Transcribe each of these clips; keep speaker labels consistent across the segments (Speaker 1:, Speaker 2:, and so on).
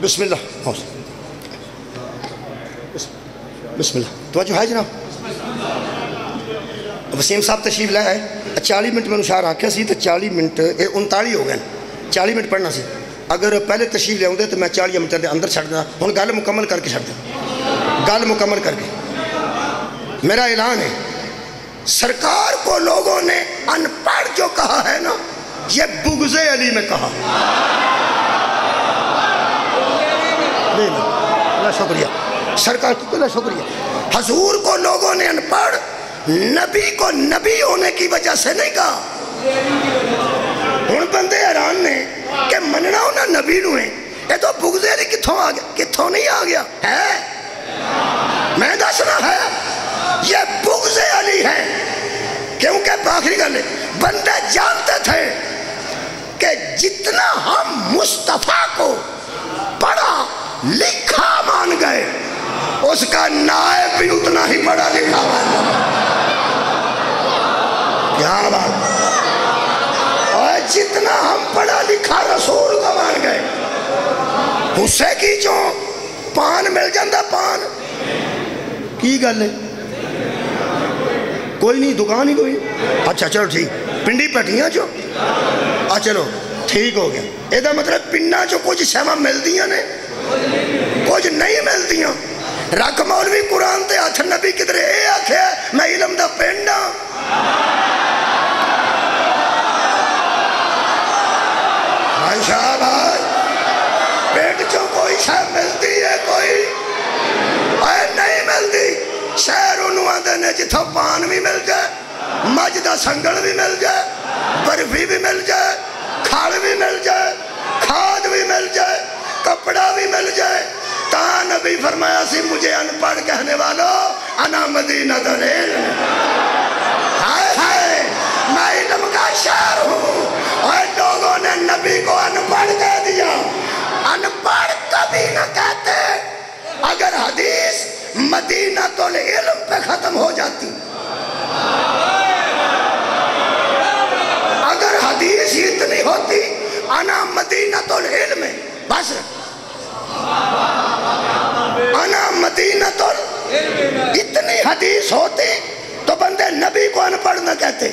Speaker 1: بسم اللہ بسم اللہ توجہ ہے جناب وسیم صاحب تشریف لائے 40 منٹ میں اشار آکھیا سی تو 40 منٹ 39 ہو گئے 40 منٹ پڑھنا سی اگر پہلے تشریف لے آؤں تو میں 40 منٹ دے اندر چھڑ دا ہوں گل مکمل کر کے چھڑ دا گل مکمل کر کے میرا اعلان ہے سرکار کو لوگوں نے ان پڑھ جو کہا ہے نا یہ بغض علی میں کہا نہیں اللہ شکریہ سرکار کو اللہ شکریہ حضور کو لوگوں نے ان پڑھ نبی کو نبی ہونے کی وجہ سے نہیں کہا ہن بندے حیران نے کہ مننا ہونا نبی نو ہے یہ تو بغض علی کتھوں آ گیا کتھوں نہیں آ گیا ہے میں دسنا ہے یہ بغض علی ہے کیونکہ آخری گل ہے بندے جانتے تھے کہ جتنا ہم مصطفیٰ کو پڑھا لکھا مان گئے اس کا نائب بھی اتنا ہی پڑھا لکھا مان گئے کیا بات اور جتنا ہم پڑھا لکھا رسول کا مان گئے اسے کی جو پان مل جاندہ پان کی گل ہے کوئی نہیں دکان ہی کوئی اچھا چلو ٹھیک پنڈی پٹیاں جو چلو ٹھیک ہو گیا یہ مطلب پنڈا جو کچھ شہمہ مل دیا نے کچھ نہیں مل دیا رکھ مولوی قرآن تے ہاتھ نبی کدھر اے آکھے میں علم دا پنڈا بھائی شاہ بھائی پیٹ جو کوئی شاہ ملتی ہے کوئی اے نہیں ملتی شہر انہوں آدھے نے جتھا پان بھی مل جائے مجدہ سنگل بھی مل جائے برفی بھی مل جائے کھاڑ بھی مل جائے کھاد بھی مل جائے کپڑا بھی مل جائے تا نبی فرمایا سی مجھے ان پڑھ کہنے والوں انا مدینہ دلیل ہائے ہائے میں علم کا شہر ہوں اور لوگوں نے نبی کو ان پڑھ کہہ دیا ان پڑھ کبھی نہ کہتے اگر حدیث مدینہ العلم پہ ختم ہو جاتی اگر حدیث اتنی ہوتی انا مدینہ العلم بس انا مدینہ العلم اتنی حدیث ہوتی تو بندے نبی کو ان پڑھ نہ کہتے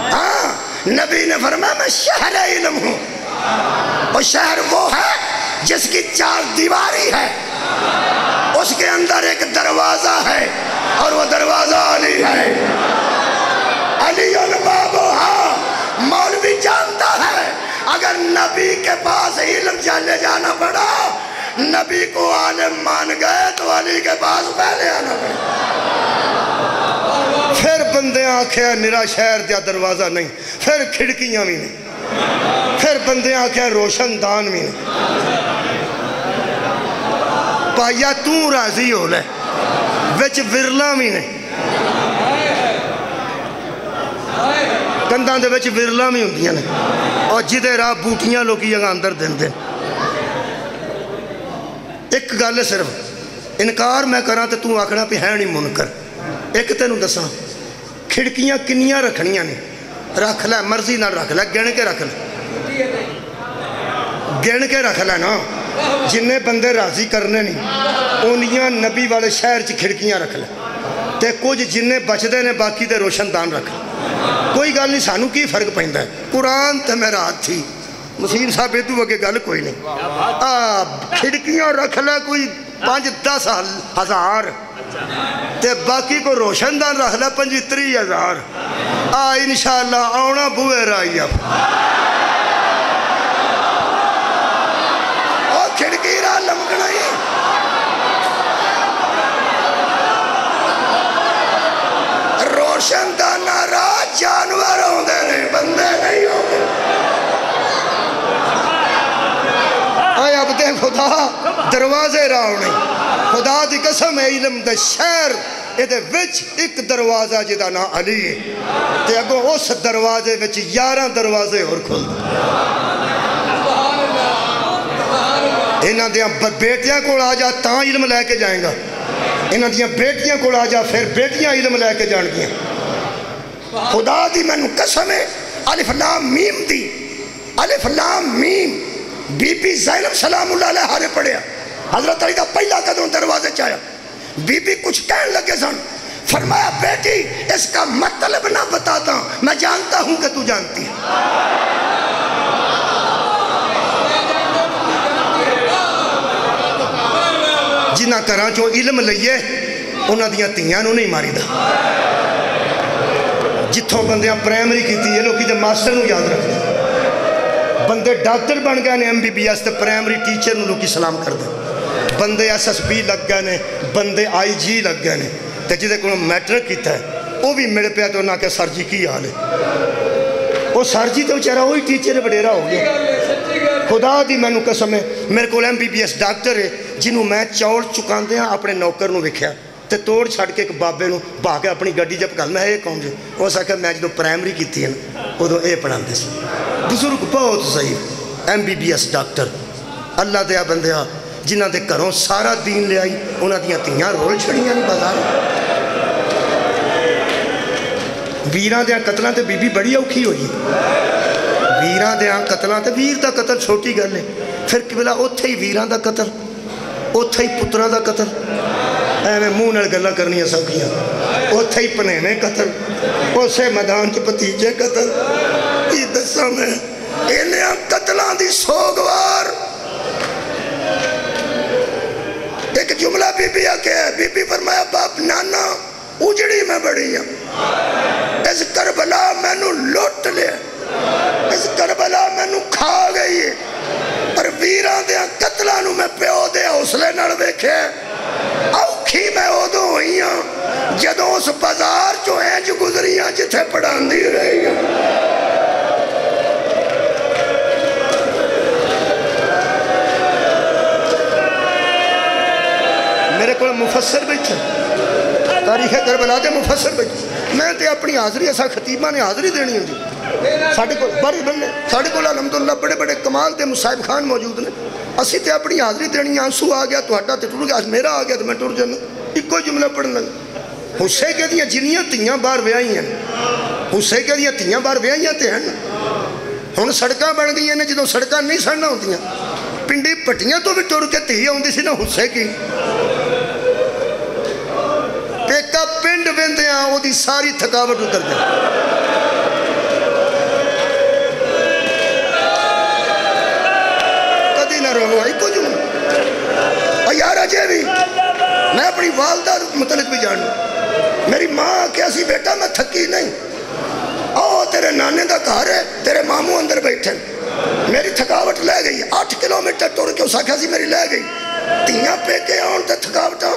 Speaker 1: ہاں نبی نے فرمایا میں شہر علم ہوں اور شہر وہ ہے جس کی 4 دیواری ہے اس کے اندر ایک دروازہ ہے اور وہ دروازہ علی ہے علی البابہا مولوی جانتا ہے اگر نبی کے پاس علم چلے جانا پڑا نبی کو عالم مان گئے تو علی کے پاس پہلے آنا پڑا پھر بندے آنکھیں نرا شہر دیا دروازہ نہیں پھر کھڑکیاں بھی نہیں پھر بندے آنکھیں روشن دان بھی نہیں پایا توں راضی ہو لے وچ ورلا بھی نہیں کندان دے وچ ورلا بھی ہوندیاں نے اور جدے راہ بوٹیاں لوگی جگہ اندر دن دن ایک گل ہے صرف انکار میں کراں تے توں آکھنا پہ ہے نہیں منکر ایک تینوں دساں کھڑکیاں کنیاں رکھنیاں نے رکھ لے مرضی نہ رکھ لے گن کے رکھ لے گن کے رکھ لے نا جنہیں بندے راضی کرنے نہیں انہیاں نبی والے شہر چ کھڑکیاں رکھ لے تے کچھ جنہیں بچدے نے باقی دے روشن دان رکھ کوئی گل نہیں سانو کی فرق پہندہ ہے قرآن تے میرا ہاتھ تھی مسیم صاحب تو وگے گل کوئی نہیں کھڑکیاں رکھ لے کوئی 5-10 ہزار تے باقی کو روشن دان رکھ لے 25-30 ہزار انشاءاللہ آونا بوئے رائی اب کھڑکی راہ لمکنا ہی روشن دانا راہ جانور ہوں دے نہیں بندے نہیں ہوں دے آئے اب دے خدا دروازے راہ نہیں خدا دی قسم علم دے شہر ایدے وچ ایک دروازہ جدا نا علی ہے تے اگو اس دروازے وچ 11 دروازے اور کھل انہاں دیاں بیٹیاں کو آ جا تاں علم لے کے جائیں گا انہاں دیاں بیٹیاں کو آ جا پھر بیٹیاں علم لے کے جان گیا خدا دی میں قسم ہے الف لام میم دی الف لام میم بی بی زینب سلام اللہ علیہ نے پڑھیا، حضرت علی کا پہلا قدم دروازے چایا، بی بی کچھ کہنے لگے سن، فرمایا بیٹی اس کا مطلب نہ بتاتا ہوں، میں جانتا ہوں کہ تو جانتی ہے۔ جنہ کراں چوں علم لئیے انہاں دیاں تیاں نو نہیں ماری دا، جتھوں بندیاں پرائمری کی تھی یہ لوگ کی ماسٹر نو یاد رکھ دیں، بندے ڈاکٹر بن گئے نے ایم بی بی ایس تے پرائمری ٹیچر نو لوگ کی سلام کر دیں، بندے ایس ایس بی لگ گئے نے، بندے آئی جی لگ گئے نے، تے جدے کو میٹرک کیتا ہے وہ بھی میرے پہ تو نہ کہ سر جی کی حال ہے، وہ سر جی تو بیچارہ وہی ٹیچر بڑیرا ہو گیا۔ خدا دی میں نو قسم ہے میرے کو M B B S doctor ہے جنہوں میں چوڑ چکاندے ہیں اپنے نوکر نو وکھیا تے توڑ چھڑ کے ایک بابے نو باہ کے اپنی گڈی جب کل میں یہ کون جو وہ سکھا میں جدو پرائمری کی تھی وہ تو اے پڑھان دے سے بزرگ بہت صحیح M B B S doctor اللہ دیا بندیا جنہ دے کروں سارا دین لے آئی انہ دیاں تیاں رول چھڑیاں نہیں بازار ویران دیاں قتلان تے بی بی بڑی اوکھی ہوئی ویران دیاں قتلان تے ویر دا قتل چھوٹی گل ہے پھر قبلہ اوتھے ہی ویران دا قتل اوتھے ہی پتران دا قتل ایویں منہ نال گلاں کرنیاں سوکھیاں اوتھے ہی پنینے قتل اسے میدان چ بھتیجے قتل یہ دساں میں انہاں قتلاں دی سوگوار ایک جملہ بی بی آکے ہے بی بی فرمایا باپ نانا اجڑی میں بڑی ہوں اس کربلا میں نو لوٹ لے اس کربلا میں نو کھا گئی ہے پر ویران دیا قتلہ نو میں پیو دے حوصلے نڑ دیکھے اوکھی میں ادو ہوئی ہوں جدوں اس بازار جو ہیں جو گزریاں جتھے پڑھان دی رہی ہوں میرے کو مفسر بیٹھے تاریخ کربلا دے مفسر بیٹھے میں تے اپنی حاضری ایسا خطیبہ نے حاضری دینی ہوں جی ساڑھے کو بڑی بننے ساڑھے کو الحمدللہ بڑے بڑے کمال دے مصاحب خان موجود نے اسی تے اپنی حاضری دینی آنسو آ گیا تو ہٹا تے ٹر گیا میرا آ گیا تو میں ٹر جانا ایک کوئی جملہ پڑھنے لگا حسے کے دیا جنیاں تیاں بار ویائی ہیں حسے کے دیا تیاں بار ویائی ہیں ہن سڑکاں بن گئی ہیں جدوں سڑکاں نہیں سڑنا ہوتی ہیں پنڈی پٹیاں تو بھی ٹر کے تھی ہوندی سی نا حسے کی پیکا پنڈ ویندے ہیں وہ دی ساری تھکاوٹ اتر جائے کدی نہ رہو آئی کو جمعہ اور یار اجے بھی میں اپنی والدہ متعلق بھی جانوں میری ماں کیا سی بیٹا میں تھکی نہیں آؤ تیرے نانے دا گھر ہے تیرے ماموں اندر بیٹھے میری تھکاوٹ لے گئی 8 کلومیٹر ٹور کے اسا کیا سی میری لے گئی تیاں پہ کے آن تے تھکاوٹاں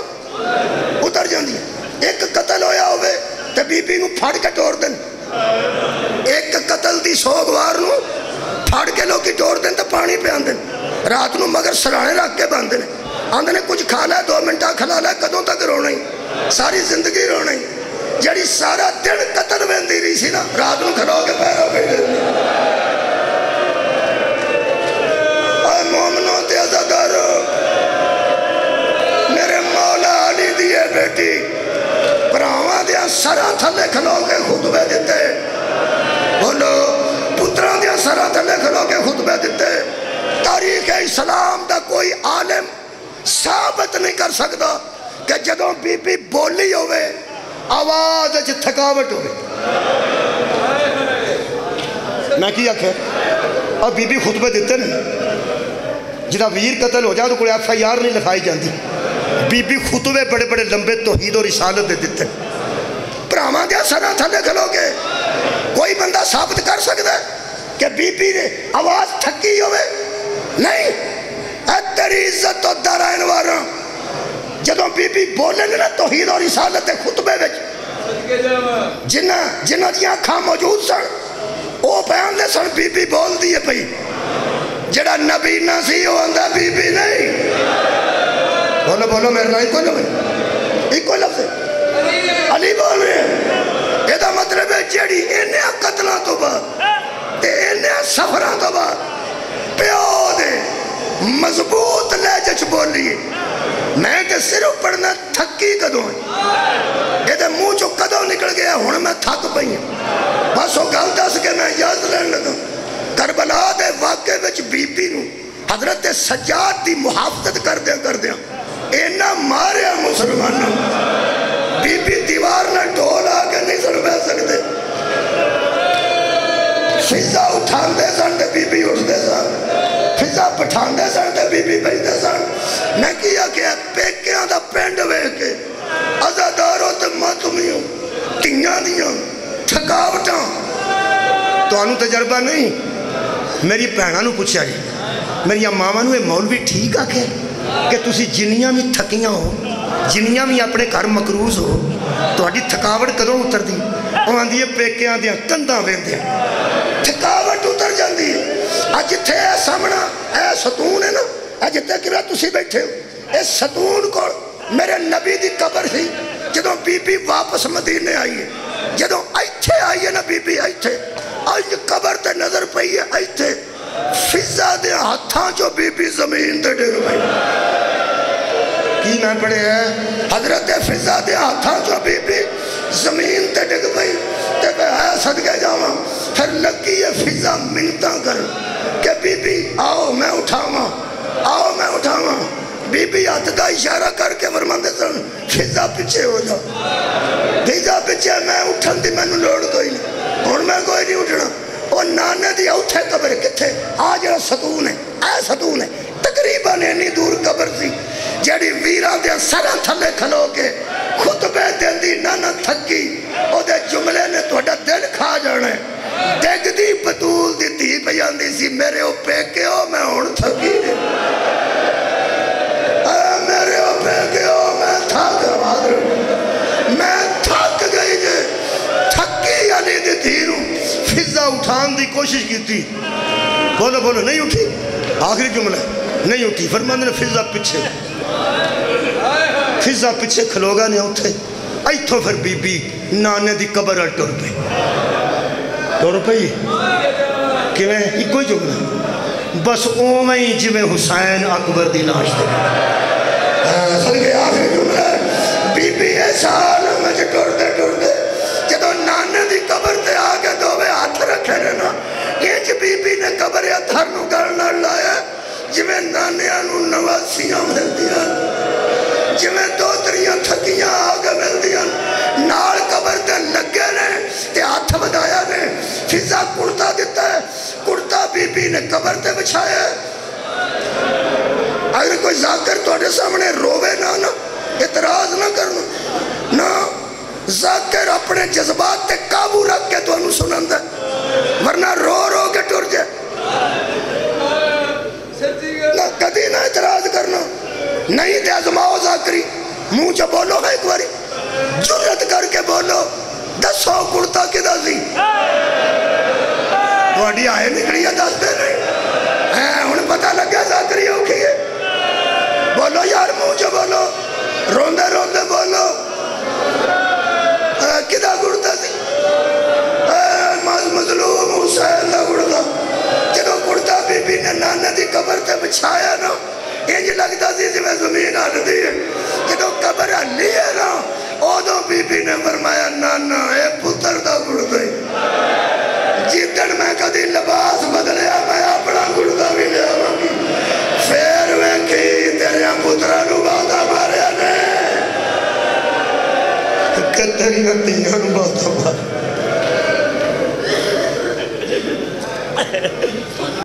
Speaker 1: اتر جاندی ایک قتل ہویا ہوئے تے بی بی نو پھاڑ کے ٹور دن ایک قتل دی سوگوار نو پھاڑ کے لوگ کی ٹور دن تے پانی پہ آن دن رات نو مگر سرانے رکھ کے باندھ دن آندھنے کچھ کھا لے 2 منٹا کھلا لے کدوں تک رونا ہی ساری زندگی رونا ہی جڑی سارا دن قتل ویندی رہی سی نا رات نو کھلو کے پیرا بیٹھے اے مومنوں تے عزادارو میرے مولا علی دیئے بیٹی پراواں دیا سرہ تھلے کھلو کے خطبے دیتے بولو پتران دیا سرہ تھلے کھلو کے خطبے دیتے تاریخ اسلام دا کوئی عالم ثابت نہیں کر سکتا کہ جدوں بی بی بولی ہوئے آواز اچھ تھکاوٹ ہوئے میں کیا کہ اب بی بی خطبے دیتے نہیں جدہ ویر قتل ہو جائے تو کوئی ایف آئی آر نہیں لکھائی جاندی بی بی خطبے بڑے بڑے لمبے توحید اور رسالت دے دیتے پراما دیا سنہ تھلے کھلو کے کوئی بندہ ثابت کر سکتا ہے کہ بی بی نے آواز تھکی ہوئے نہیں اے تیری عزت و دارائن وارا جدوں بی بی بولیں گے نا توحید اور رسالت خطبے وچ جنہ دیاں کھاں موجود سن او بیان دے سن بی بی بول دیئے پئی جڑا نبی نہ سی وہ اندھا بی بی نہیں بولو بولو میرے نائی کوئی لفظ ایک کوئی لفظ علی بول رہے ہیں یہ دا مطلب ہے جڑی انہیں قتلہ تو بعد تے انہیں سفرہ تو بعد پیو دے مضبوط لہجہ بولی میں تے صرف پڑھنا تھکی کدوں ہے یہ تے منہ چو کدوں نکل گیا ہون میں تھک پئی ہیں بس وہ گل دس کے میں یاد لین لگا کربلا دے واقعے وچ بی بی نو حضرت سجاد دی محافظت کردیا اینا ماریا مسلمانوں بی بی دیوار نہ ڈھول آ کے نہیں سن بہ سکتے فضا اٹھان دے سن تے بی بی اٹھ دے سن فضا پٹھان دے سن تے بی بی بھائی دے سن میں کیا کہ پیکیاں دا پینڈ وے کے عزاداروں تے ماتمیوں تیاں دیاں تھکاوٹاں تو انہوں تجربہ نہیں میری پہنہ نو پوچھا جی میری ماما نو مولوی ٹھیک آ کہ تسی جنیاں بھی تھکیاں ہو جنیاں بھی اپنے گھر مقروض ہو تو اڈی تھکاوٹ کدوں اتر دی وہ آندی ہے پیکیاں دیاں کنداں ویندیاں تھکاوٹ اتر جاندی ہے اج تھے اے سامنا اے ستون ہے نا اج تے کرا تسی بیٹھے ہو اے ستون کو میرے نبی دی قبر تھی جدوں بی بی واپس مدینے آئی ہے جدوں ایتھے آئی ہے نا بی بی ایتھے آج قبر تے نظر پئی ہے ایتھے فضا دے ہاتھاں جو بی بی زمین تے ڈر پئی کی میں پڑھے ہیں حضرت فضا دے ہاتھاں جو بی بی زمین تے ڈگ پئی تے میں صدقے جاواں پھر لگی ہے فضا منتاں کر کہ بی بی آؤ میں اٹھاواں آؤ میں اٹھاواں بی بی ہاتھ دا اشارہ کر کے فرماندے سن فضا پیچھے ہو جا فضا پیچھے میں اٹھن دی مینوں لوڑ کوئی نہیں ہن میں کوئی نہیں اٹھنا اور نانے دی اوتھے قبر کتھے آ جڑا ستون ہے اے ستون ہے تقریباً اینی دور قبر سی جڑی ویراں دے سراں تھلے کھلو کے خطبے دیندی نانا تھکی او دے جملے نے تہاڈا دل کھا جانا ہے ڈگ دی بطول دی دھی پئی آندی سی میرے او پیکے او میں ہن تھکی میرے او پیکے او میں تھک میں تھک گئی جے تھکی علی دی دھی نوں فضا اٹھان دی کوشش کی تھی بولو بولو نہیں اٹھی آخری جملہ نہیں اٹھی فرماندے نے فضا پیچھے کھلوگا نہیں اٹھے ایتھو پھر بی بی نانے دی قبر اٹھ ٹر پئی کیویں ایک کوئی جملہ بس اوویں ہی جویں حسین اکبر دی لاش تے صدقے آخری جملہ بی بی ایسا عالم وچ ٹردے جدوں نانے دی قبر تے آ کے دوویں ہاتھ رکھے نے نا انج بی بی نے قبر اتھر نو گل نال لایا جویں نانیاں نو نواسیاں ملدیاں جویں دوتریاں تھکیاں آ کے ملدیاں نال قبر تے لگے نے تے ہاتھ ودایا نے فضا کرتا دیتا ہے کرتا بی بی نے قبر تے بچھایا اگر کوئی ذاکر تواڈے سامنے روے نہ اعتراض نہ کرنا نہ ذاکر اپنے جذبات تے قابو رکھ کے تو انہوں سنندہ ورنہ رو رو کے ٹر جائے نہ کدی نہ اعتراض کرنا نہیں تے ازماؤ ذاکری منہ جو بولو ہے ایک باری جرت کر کے بولو دسو کرتا کدھا سی وڈی آئے نکلی ہے دس دے نہیں ہن پتہ لگا ذاکری اوکھی ہے بولو یار منہ جو بولو روندے روندے بولو کدھا گڑتا سی مظلوم حسین دا گڑتا جدو گڑتا بی بی نے نانے دی قبر تے بچھایا نا انج لگتا سی جی میں زمین آن دی جدو قبر ہلی ہے نا او دو بی بی نے فرمایا نانا اے پتر دا گڑتا ہی جیتن میں کدی لباس بدلیا میں اپنا گڑتا بھی لیا مانگی پھر میں کی تیرے پترہ نو باتا ماریا نے کتری رتیاں نو باتا ماریا